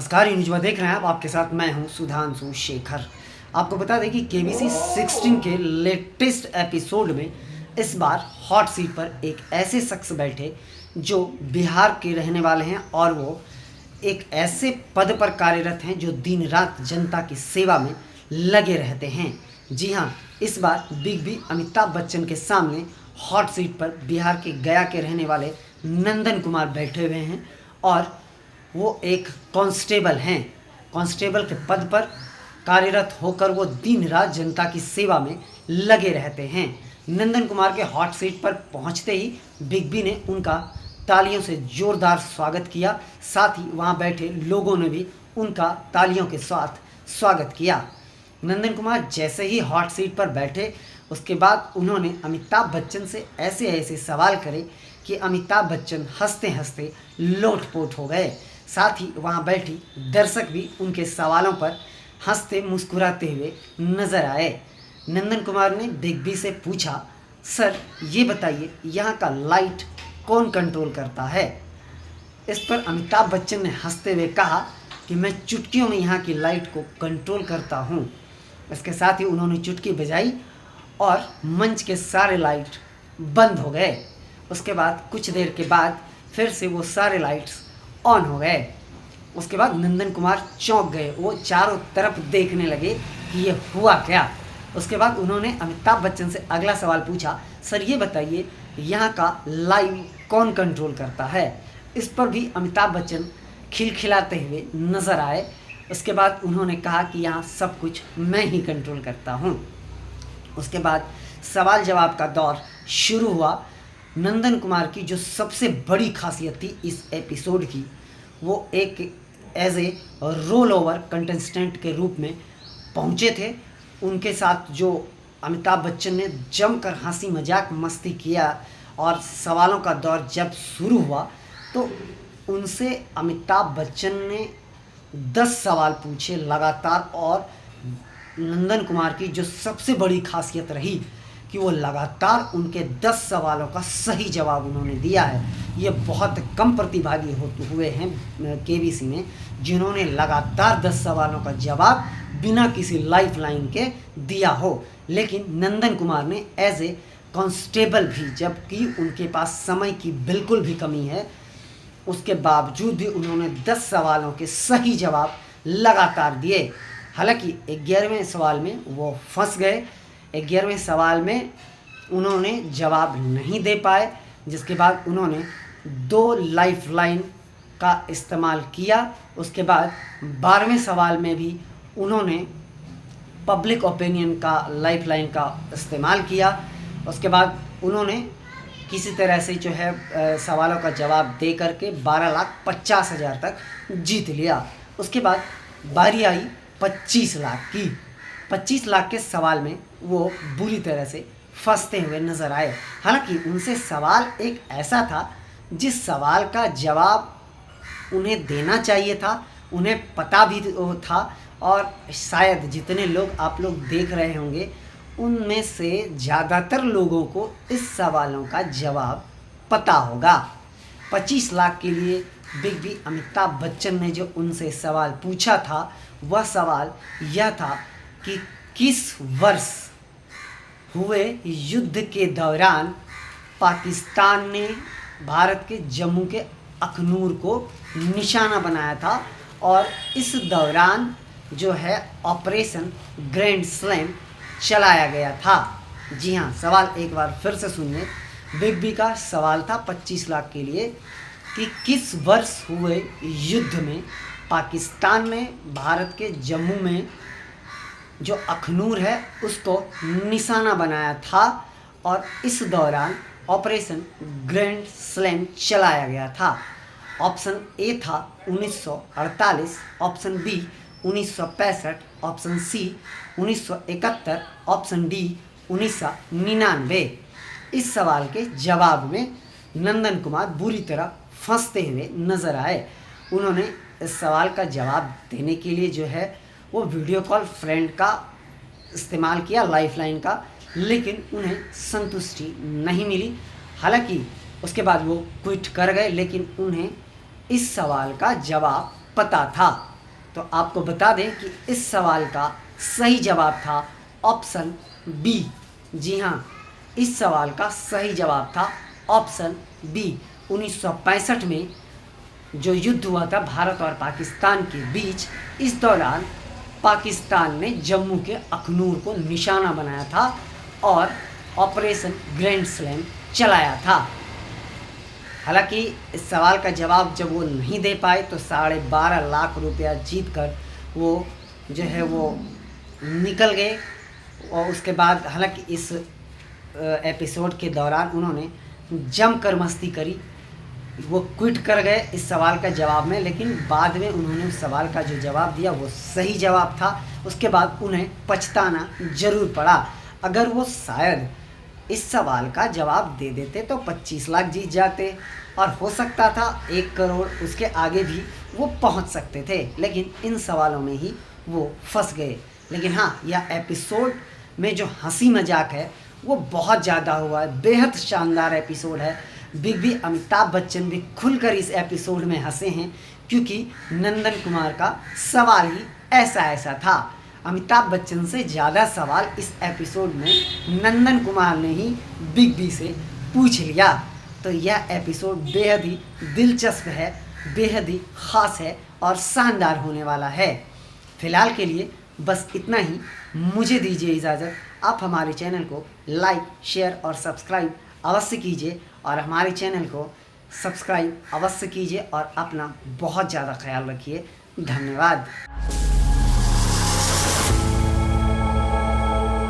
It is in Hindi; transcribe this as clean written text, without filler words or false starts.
नमस्कार, न्यूज में देख रहे हैं आप। आपके साथ मैं हूं सुधांशु शेखर। आपको बता दें कि केबीसी 16 के लेटेस्ट एपिसोड में इस बार हॉट सीट पर एक ऐसे शख्स बैठे जो बिहार के रहने वाले हैं और वो एक ऐसे पद पर कार्यरत हैं जो दिन रात जनता की सेवा में लगे रहते हैं। जी हाँ, इस बार बिग बी अमिताभ बच्चन के सामने हॉट सीट पर बिहार के गया के रहने वाले नंदन कुमार बैठे हुए हैं और वो एक कांस्टेबल हैं। कांस्टेबल के पद पर कार्यरत होकर वो दिन रात जनता की सेवा में लगे रहते हैं। नंदन कुमार के हॉट सीट पर पहुंचते ही बिग बी ने उनका तालियों से जोरदार स्वागत किया। साथ ही वहां बैठे लोगों ने भी उनका तालियों के साथ स्वागत किया। नंदन कुमार जैसे ही हॉट सीट पर बैठे उसके बाद उन्होंने अमिताभ बच्चन से ऐसे ऐसे सवाल करे कि अमिताभ बच्चन हंसते हंसते लोटपोट हो गए। साथ ही वहां बैठी दर्शक भी उनके सवालों पर हंसते मुस्कुराते हुए नजर आए। नंदन कुमार ने बिग बी से पूछा, सर ये बताइए यहाँ का लाइट कौन कंट्रोल करता है। इस पर अमिताभ बच्चन ने हंसते हुए कहा कि मैं चुटकियों में यहाँ की लाइट को कंट्रोल करता हूँ। इसके साथ ही उन्होंने चुटकी बजाई और मंच के सारे लाइट बंद हो गए। उसके बाद कुछ देर के बाद फिर से वो सारे लाइट्स ऑन हो गए। उसके बाद नंदन कुमार चौंक गए, वो चारों तरफ देखने लगे कि ये हुआ क्या। उसके बाद उन्होंने अमिताभ बच्चन से अगला सवाल पूछा, सर ये बताइए यहाँ का लाइव कौन कंट्रोल करता है। इस पर भी अमिताभ बच्चन खिलखिलाते हुए नज़र आए। उसके बाद उन्होंने कहा कि यहाँ सब कुछ मैं ही कंट्रोल करता हूँ। उसके बाद सवाल जवाब का दौर शुरू हुआ। नंदन कुमार की जो सबसे बड़ी खासियत थी इस एपिसोड की, वो एक as a roll over contestant के रूप में पहुँचे थे। उनके साथ जो अमिताभ बच्चन ने जमकर हंसी मजाक मस्ती किया और सवालों का दौर जब शुरू हुआ तो उनसे अमिताभ बच्चन ने 10 सवाल पूछे लगातार। और नंदन कुमार की जो सबसे बड़ी खासियत रही कि वो लगातार उनके 10 सवालों का सही जवाब उन्होंने दिया है। ये बहुत कम प्रतिभागी हुए हैं केबीसी में जिन्होंने लगातार 10 सवालों का जवाब बिना किसी लाइफ लाइन के दिया हो। लेकिन नंदन कुमार ने एज ए कांस्टेबल भी, जबकि उनके पास समय की बिल्कुल भी कमी है, उसके बावजूद भी उन्होंने 10 सवालों के सही जवाब लगातार दिए। हालांकि 11वें सवाल में वो फंस गए। 11वें सवाल में उन्होंने जवाब नहीं दे पाए, जिसके बाद उन्होंने 2 लाइफ लाइन का इस्तेमाल किया। उसके बाद 12वें सवाल में भी उन्होंने पब्लिक ओपिनियन का लाइफ लाइन का इस्तेमाल किया। उसके बाद उन्होंने किसी तरह से जो है सवालों का जवाब दे करके 12,50,000 तक जीत लिया। उसके बाद बारी आई 25 लाख की। 25 लाख के सवाल में वो बुरी तरह से फंसते हुए नज़र आए। हालांकि उनसे सवाल एक ऐसा था जिस सवाल का जवाब उन्हें देना चाहिए था, उन्हें पता भी था और शायद जितने लोग आप लोग देख रहे होंगे उनमें से ज़्यादातर लोगों को इस सवालों का जवाब पता होगा। 25 लाख के लिए बिग बी अमिताभ बच्चन ने जो उनसे सवाल पूछा था वह सवाल यह था कि किस वर्ष हुए युद्ध के दौरान पाकिस्तान ने भारत के जम्मू के अखनूर को निशाना बनाया था और इस दौरान जो है ऑपरेशन ग्रैंड स्लैम चलाया गया था। जी हाँ, सवाल एक बार फिर से सुनिए। बिग बी का सवाल था 25 लाख के लिए कि किस वर्ष हुए युद्ध में पाकिस्तान ने भारत के जम्मू में जो अखनूर है उसको निशाना बनाया था और इस दौरान ऑपरेशन ग्रैंड स्लैम चलाया गया था। ऑप्शन ए था 1948, option B 1965, option C 1971, option D 1999। इस सवाल के जवाब में नंदन कुमार बुरी तरह फंसते हुए नजर आए। उन्होंने इस सवाल का जवाब देने के लिए जो है वो वीडियो कॉल फ्रेंड का इस्तेमाल किया, लाइफ लाइन का, लेकिन उन्हें संतुष्टि नहीं मिली। हालांकि उसके बाद वो क्विट कर गए, लेकिन उन्हें इस सवाल का जवाब पता था। तो आपको बता दें कि इस सवाल का सही जवाब था ऑप्शन बी। जी हाँ, इस सवाल का सही जवाब था ऑप्शन बी। 1965 में जो युद्ध हुआ था भारत और पाकिस्तान के बीच, इस दौरान पाकिस्तान ने जम्मू के अखनूर को निशाना बनाया था और ऑपरेशन ग्रैंड स्लैम चलाया था। हालांकि इस सवाल का जवाब जब वो नहीं दे पाए तो 12.5 लाख रुपया जीत कर वो जो है वो निकल गए। और उसके बाद हालांकि इस एपिसोड के दौरान उन्होंने जमकर मस्ती करी, वो क्विट कर गए इस सवाल का जवाब में, लेकिन बाद में उन्होंने उस सवाल का जो जवाब दिया वो सही जवाब था। उसके बाद उन्हें पछताना ज़रूर पड़ा। अगर वो शायद इस सवाल का जवाब दे देते तो 25 लाख जीत जाते और हो सकता था 1 करोड़, उसके आगे भी वो पहुंच सकते थे, लेकिन इन सवालों में ही वो फंस गए। लेकिन हाँ, यह एपिसोड में जो हंसी मजाक है वो बहुत ज़्यादा हुआ है, बेहद शानदार एपिसोड है। बिग बी अमिताभ बच्चन भी खुलकर इस एपिसोड में हंसे हैं, क्योंकि नंदन कुमार का सवाल ही ऐसा था। अमिताभ बच्चन से ज़्यादा सवाल इस एपिसोड में नंदन कुमार ने ही बिग बी से पूछ लिया। तो यह एपिसोड बेहद ही दिलचस्प है, बेहद ही ख़ास है और शानदार होने वाला है। फ़िलहाल के लिए बस इतना ही, मुझे दीजिए इजाज़त। आप हमारे चैनल को लाइक, शेयर और सब्सक्राइब अवश्य कीजिए और हमारे चैनल को सब्सक्राइब अवश्य कीजिए और अपना बहुत ज़्यादा ख्याल रखिए। धन्यवाद।